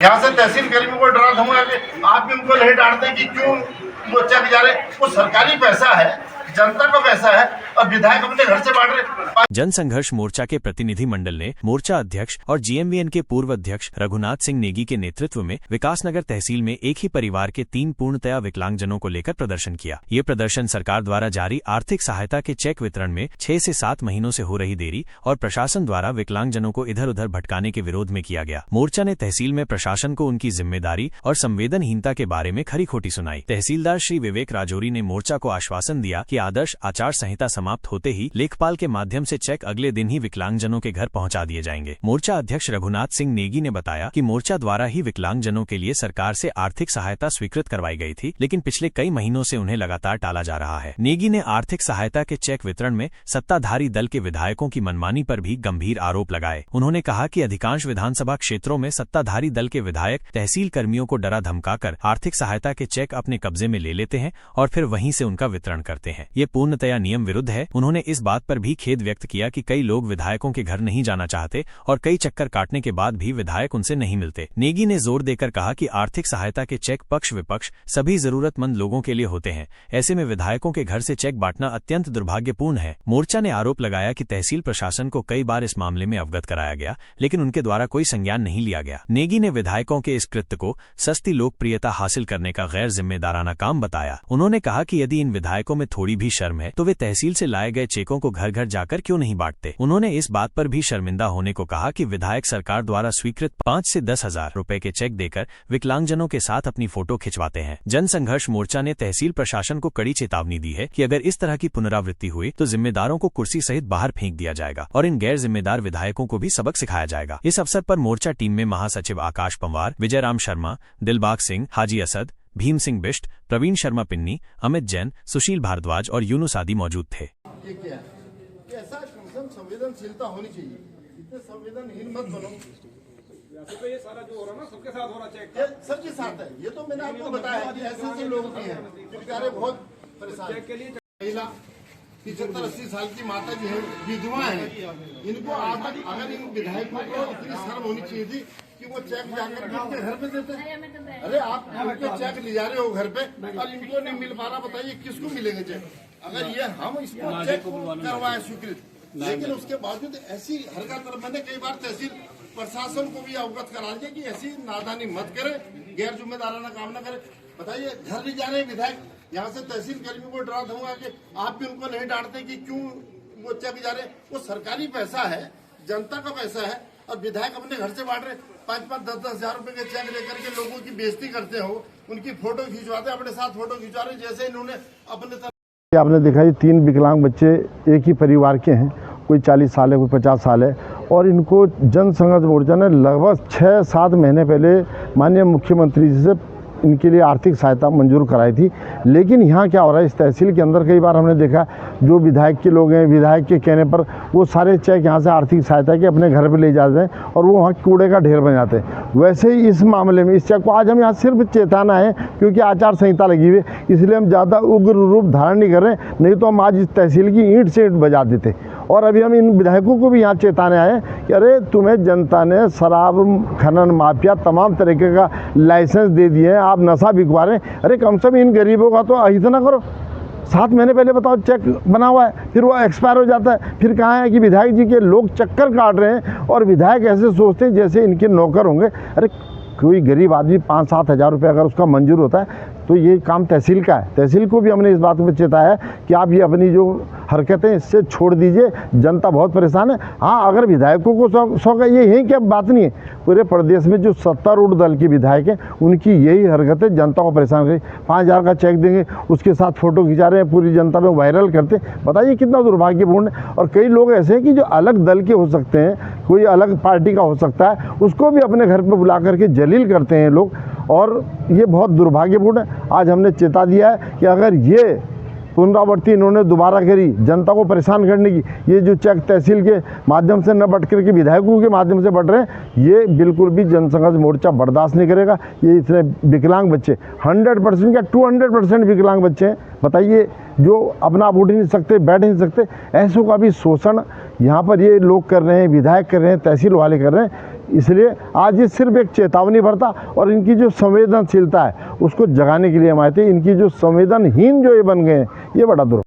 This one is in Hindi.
यहाँ से तहसील कर्मियों को डरा धमका के आप भी उनको नहीं डांटते कि क्यों वो चेक जा रहे। वो सरकारी पैसा है, जनता का पैसा है और विधायक अपने घर से बांट रहे। जन संघर्ष मोर्चा के प्रतिनिधि मंडल ने मोर्चा अध्यक्ष और जीएमवीएन के पूर्व अध्यक्ष रघुनाथ सिंह नेगी के नेतृत्व में विकासनगर तहसील में एक ही परिवार के 3 पूर्णतया विकलांगजनों को लेकर प्रदर्शन किया। ये प्रदर्शन सरकार द्वारा जारी आर्थिक सहायता के चेक वितरण में 6 से 7 महीनों से हो रही देरी और प्रशासन द्वारा विकलांगजनों को इधर उधर भटकाने के विरोध में किया गया। मोर्चा ने तहसील में प्रशासन को उनकी जिम्मेदारी और संवेदनहीनता के बारे में खरी खोटी सुनाई। तहसीलदार श्री विवेक राजौरी ने मोर्चा को आश्वासन दिया कि आदर्श आचार संहिता समाप्त होते ही लेखपाल के माध्यम से चेक अगले दिन ही विकलांगजनों के घर पहुंचा दिए जाएंगे। मोर्चा अध्यक्ष रघुनाथ सिंह नेगी ने बताया कि मोर्चा द्वारा ही विकलांगजनों के लिए सरकार से आर्थिक सहायता स्वीकृत करवाई गई थी, लेकिन पिछले कई महीनों से उन्हें लगातार टाला जा रहा है। नेगी ने आर्थिक सहायता के चेक वितरण में सत्ताधारी दल के विधायकों की मनमानी पर भी गंभीर आरोप लगाए। उन्होंने कहा कि अधिकांश विधानसभा क्षेत्रों में सत्ताधारी दल के विधायक तहसील कर्मियों को डरा धमकाकर आर्थिक सहायता के चेक अपने कब्जे में ले लेते हैं और फिर वहीं से उनका वितरण करते हैं। ये पूर्णतया नियम विरुद्ध है। उन्होंने इस बात पर भी खेद व्यक्त किया कि कई लोग विधायकों के घर नहीं जाना चाहते और कई चक्कर काटने के बाद भी विधायक उनसे नहीं मिलते। नेगी ने जोर देकर कहा कि आर्थिक सहायता के चेक पक्ष विपक्ष सभी जरूरतमंद लोगों के लिए होते हैं। ऐसे में विधायकों के घर से चेक बांटना अत्यंत दुर्भाग्यपूर्ण है। मोर्चा ने आरोप लगाया कि तहसील प्रशासन को कई बार इस मामले में अवगत कराया गया, लेकिन उनके द्वारा कोई संज्ञान नहीं लिया गया। नेगी ने विधायकों के इस कृत्य को सस्ती लोकप्रियता हासिल करने का गैर जिम्मेदाराना काम बताया। उन्होंने कहा कि यदि इन विधायकों में थोड़ी भी शर्म है तो वे तहसील से लाए गए चेकों को घर घर जाकर क्यों नहीं बांटते। उन्होंने इस बात पर भी शर्मिंदा होने को कहा कि विधायक सरकार द्वारा स्वीकृत 5 से 10 हजार रुपए के चेक देकर विकलांगजनों के साथ अपनी फोटो खिंचवाते हैं। जन संघर्ष मोर्चा ने तहसील प्रशासन को कड़ी चेतावनी दी है कि अगर इस तरह की पुनरावृत्ति हुई तो जिम्मेदारों को कुर्सी सहित बाहर फेंक दिया जाएगा और इन गैर जिम्मेदार विधायकों को भी सबक सिखाया जाएगा। इस अवसर पर मोर्चा टीम में महासचिव आकाश पंवार, विजयराम शर्मा, दिलबाग सिंह, हाजी असद, भीम सिंह बिष्ट, प्रवीण शर्मा पिन्नी, अमित जैन, सुशील भारद्वाज और यूनुस आदि मौजूद थे। ऐसा संवेदनशीलता होनी चाहिए, इतने संवेदनहीन मत बनो। तो ये सारा जो हो रहा है ना सबके साथ हो रहा है, सबके साथ है। ये तो मैंने आपको बताया कि ऐसे लोग भी हैं जो बेचारे बहुत परेशान। महिला 75-80 साल की माता जी है, विधवा है, इनको आज तक अगर इन विधायकों को इतनी शर्म होनी चाहिए थी कि वो चेक जाकर इनके घर पे देते। अरे आप उनके चेक ले जा रहे हो घर पे और इनको नहीं मिल पा रहा, बताइए किसको मिलेंगे चेक? अगर ये हम इसको चेक करवाए स्वीकृत, लेकिन उसके बावजूद ऐसी हरकत, मैंने कई बार तहसील प्रशासन को भी अवगत करा दिया कि ऐसी नादानी मत करे, गैर जिम्मेदाराना काम न करे। बताइए घर नहीं जा रहे विधायक, यहाँ से तहसील कर्मियों को डरा दूंगा कि आप भी उनको नहीं डांटते कि क्यों वो चेक जा रहे। वो सरकारी पैसा है, जनता का पैसा है और विधायक अपने घर से बांट रहे। 5-5, 10-10 हजार रुपए के चेक लेकर के लोगों की बेइज्जती करते हो, उनकी फोटो खिंचवाते, अपने साथ फोटो खिंचवा रहे जैसे इन्होंने अपने। आपने देखा ये 3 विकलांग बच्चे एक ही परिवार के हैं, कोई 40 साल है, कोई 50 साल है और इनको जन संघर्ष मोर्चा ने लगभग 6-7 महीने पहले माननीय मुख्यमंत्री जी से इनके लिए आर्थिक सहायता मंजूर कराई थी। लेकिन यहाँ क्या हो रहा है, इस तहसील के अंदर कई बार हमने देखा जो विधायक के लोग हैं, विधायक के कहने पर वो सारे चेक यहाँ से आर्थिक सहायता के अपने घर पे ले जाते हैं और वो वहाँ कूड़े का ढेर बन जाते हैं। वैसे ही इस मामले में इस चेक को आज हम यहाँ सिर्फ चेताना है क्योंकि आचार संहिता लगी हुई है, इसलिए हम ज़्यादा उग्र रूप धारण नहीं कर रहे, नहीं तो हम आज इस तहसील की ईंट से ईंट बजा देते। और अभी हम इन विधायकों को भी यहाँ चेताने आए कि अरे तुम्हें जनता ने शराब, खनन माफिया, तमाम तरीके का लाइसेंस दे दिए हैं, आप नशा बिकवा रहे हैं। अरे कम से कम इन गरीबों का तो अहित ना करो। 7 महीने पहले बताओ चेक बना हुआ है, फिर वो एक्सपायर हो जाता है, फिर कहाँ है कि विधायक जी के लोग चक्कर काट रहे हैं और विधायक ऐसे सोचते हैं जैसे इनके नौकर होंगे। अरे कोई गरीब आदमी 5-7 हज़ार रुपये अगर उसका मंजूर होता है तो ये काम तहसील का है। तहसील को भी हमने इस बात में चेताया है कि आप ये अपनी जो हरकतें इससे छोड़ दीजिए, जनता बहुत परेशान है। हाँ, अगर विधायकों को शौक है, ये यही क्या बात नहीं है, पूरे प्रदेश में जो सत्तारूढ़ दल के विधायक हैं उनकी यही हरकतें जनता को परेशान करें। 5 हज़ार का चेक देंगे, उसके साथ फोटो खिंचा रहे हैं, पूरी जनता में वायरल करते। बताइए कितना दुर्भाग्यपूर्ण है। और कई लोग ऐसे हैं कि जो अलग दल के हो सकते हैं, कोई अलग पार्टी का हो सकता है, उसको भी अपने घर पर बुला करके जलील करते हैं लोग और ये बहुत दुर्भाग्यपूर्ण है। आज हमने चेता दिया है कि अगर ये पुनरावृत्ति इन्होंने दोबारा करी जनता को परेशान करने की, ये जो चेक तहसील के माध्यम से न बट करके विधायकों के माध्यम से बढ़ रहे हैं, ये बिल्कुल भी जनसंघर्ष मोर्चा बर्दाश्त नहीं करेगा। ये इतने विकलांग बच्चे 100% या 200% विकलांग बच्चे हैं, बताइए, जो अपना आप उठ नहीं सकते, बैठ नहीं सकते। ऐसों का भी शोषण यहाँ पर ये लोग कर रहे हैं, विधायक कर रहे हैं, तहसील वाले कर रहे हैं। इसलिए आज ये सिर्फ एक चेतावनी भरता और इनकी जो संवेदनशीलता है उसको जगाने के लिए हम आए थे। इनकी जो संवेदनहीन जो ये बन गए हैं, ये बड़ा दुर्भाग्य।